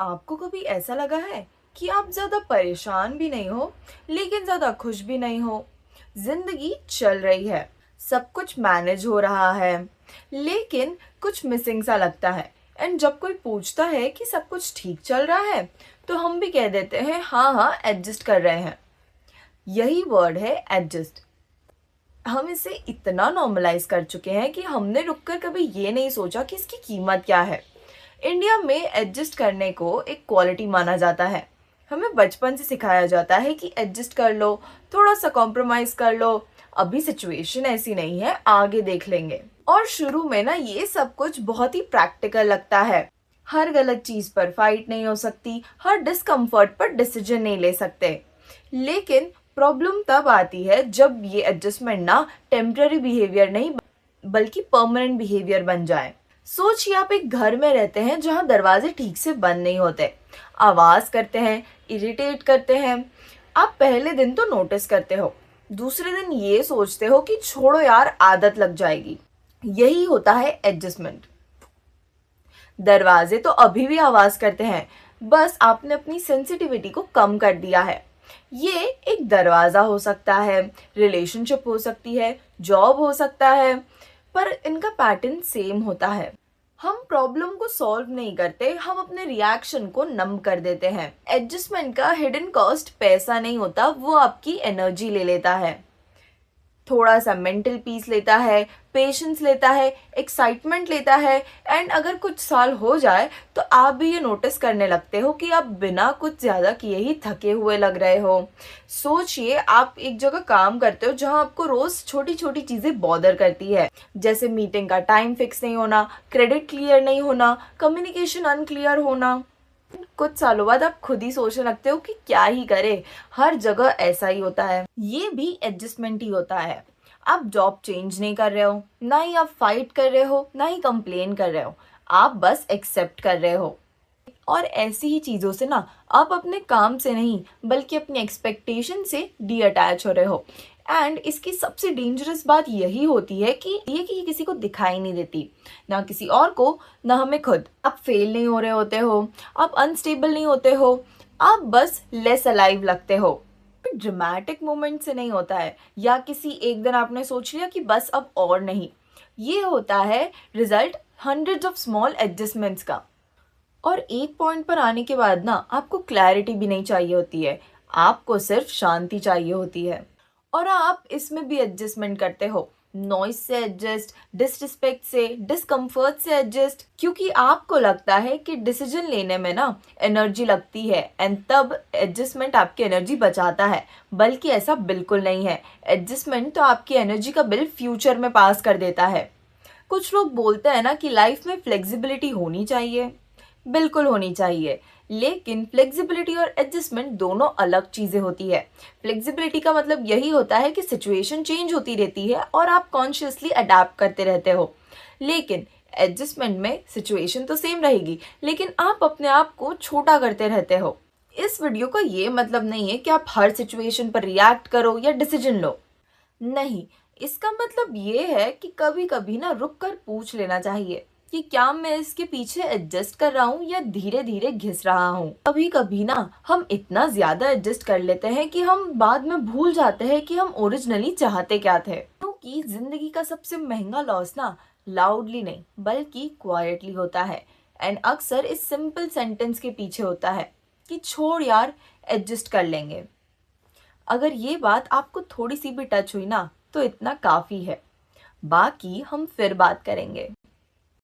आपको कभी ऐसा लगा है कि आप ज़्यादा परेशान भी नहीं हो, लेकिन ज़्यादा खुश भी नहीं हो? ज़िंदगी चल रही है, सब कुछ मैनेज हो रहा है, लेकिन कुछ मिसिंग सा लगता है। एंड जब कोई पूछता है कि सब कुछ ठीक चल रहा है, तो हम भी कह देते हैं हाँ हाँ एडजस्ट कर रहे हैं। यही वर्ड है एडजस्ट। हम इसे इतना नॉर्मलाइज कर चुके हैं कि हमने रुककर कभी ये नहीं सोचा कि इसकी कीमत क्या है। इंडिया में एडजस्ट करने को एक क्वालिटी माना जाता है। हमें बचपन से सिखाया जाता है कि एडजस्ट कर लो, थोड़ा सा कॉम्प्रोमाइज कर लो, अभी सिचुएशन ऐसी नहीं है, आगे देख लेंगे। और शुरू में ना ये सब कुछ बहुत ही प्रैक्टिकल लगता है। हर गलत चीज पर फाइट नहीं हो सकती, हर डिस्कम्फर्ट पर डिसीजन नहीं ले सकते। लेकिन प्रॉब्लम तब आती है जब ये एडजस्टमेंट ना टेम्पररी बिहेवियर नहीं बल्कि परमानेंट बिहेवियर बन जाए। सोचिए आप एक घर में रहते हैं जहां दरवाजे ठीक से बंद नहीं होते, आवाज करते हैं, इरिटेट करते हैं। आप पहले दिन तो नोटिस करते हो, दूसरे दिन ये सोचते हो कि छोड़ो यार आदत लग जाएगी। यही होता है एडजस्टमेंट। दरवाजे तो अभी भी आवाज करते हैं, बस आपने अपनी सेंसिटिविटी को कम कर दिया है। ये एक दरवाजा हो सकता है, रिलेशनशिप हो सकती है, जॉब हो सकता है, पर इनका पैटर्न सेम होता है। हम प्रॉब्लम को सॉल्व नहीं करते, हम अपने रिएक्शन को नम कर देते हैं। एडजस्टमेंट का हिडन कॉस्ट पैसा नहीं होता, वो आपकी एनर्जी ले लेता है। थोड़ा सा मेंटल पीस लेता है, पेशेंस लेता है, एक्साइटमेंट लेता है। एंड अगर कुछ साल हो जाए तो आप भी ये नोटिस करने लगते हो कि आप बिना कुछ ज़्यादा किए ही थके हुए लग रहे हो। सोचिए आप एक जगह काम करते हो जहां आपको रोज छोटी छोटी चीज़ें बॉदर करती है, जैसे मीटिंग का टाइम फिक्स नहीं होना, क्रेडिट क्लियर नहीं होना, कम्युनिकेशन अनक्लियर होना। कुछ सालों बाद आप खुद ही सोचने लगते हो कि क्या ही करे, हर जगह ऐसा ही होता है। ये भी एडजस्टमेंट ही होता है। आप जॉब चेंज नहीं कर रहे हो, ना ही आप फाइट कर रहे हो, ना ही कंप्लेन कर रहे हो, आप बस एक्सेप्ट कर रहे हो। और ऐसी ही चीज़ों से ना आप अपने काम से नहीं बल्कि अपनी एक्सपेक्टेशन से डी अटैच हो रहे हो। एंड इसकी सबसे डेंजरस बात यही होती है कि ये किसी को दिखाई नहीं देती, ना किसी और को, ना हमें खुद। आप फेल नहीं हो रहे होते हो, आप अनस्टेबल नहीं होते हो, आप बस लेस अलाइव लगते हो। ड्रामेटिक मोमेंट से नहीं होता है, या किसी एक दिन आपने सोच लिया कि बस अब और नहीं। ये होता है result hundreds of small adjustments का। और एक पॉइंट पर आने के बाद ना आपको क्लैरिटी भी नहीं चाहिए होती है, आपको सिर्फ शांति चाहिए होती है। और आप इसमें भी एडजस्टमेंट करते हो, नॉइस से एडजस्ट, डिसरिस्पेक्ट से, डिस्कम्फर्ट से एडजस्ट, क्योंकि आपको लगता है कि डिसीजन लेने में ना एनर्जी लगती है। एंड तब एडजस्टमेंट आपकी एनर्जी बचाता है, बल्कि ऐसा बिल्कुल नहीं है। एडजस्टमेंट तो आपकी एनर्जी का बिल फ्यूचर में पास कर देता है। कुछ लोग बोलते हैं ना कि लाइफ में फ्लेक्सिबिलिटी होनी चाहिए, बिल्कुल होनी चाहिए, लेकिन फ्लेक्सिबिलिटी और एडजस्टमेंट दोनों अलग चीजें होती है। फ्लेक्सिबिलिटी का मतलब यही होता है कि सिचुएशन चेंज होती रहती है और आप कॉन्शियसली अडेप्ट करते रहते हो। लेकिन एडजस्टमेंट में सिचुएशन तो सेम रहेगी, लेकिन आप अपने आप को छोटा करते रहते हो। इस वीडियो का ये मतलब नहीं है कि आप हर सिचुएशन पर रिएक्ट करो या डिसीजन लो, नहीं। इसका मतलब ये है कि कभी कभी ना रुक कर पूछ लेना चाहिए कि क्या मैं इसके पीछे एडजस्ट कर रहा हूँ या धीरे धीरे घिस रहा हूँ। कभी कभी ना हम इतना ज्यादा एडजस्ट कर लेते हैं कि हम बाद में भूल जाते हैं कि हम ओरिजिनली चाहते क्या थे। क्योंकि जिंदगी का सबसे महंगा लॉस ना लाउडली नहीं बल्कि क्वाइटली होता है। एंड अक्सर इस सिंपल सेंटेंस के पीछे होता है कि छोड़ यार, एडजस्ट कर लेंगे। अगर ये बात आपको थोड़ी सी भी टच हुई ना तो इतना काफी है, बाकी हम फिर बात करेंगे।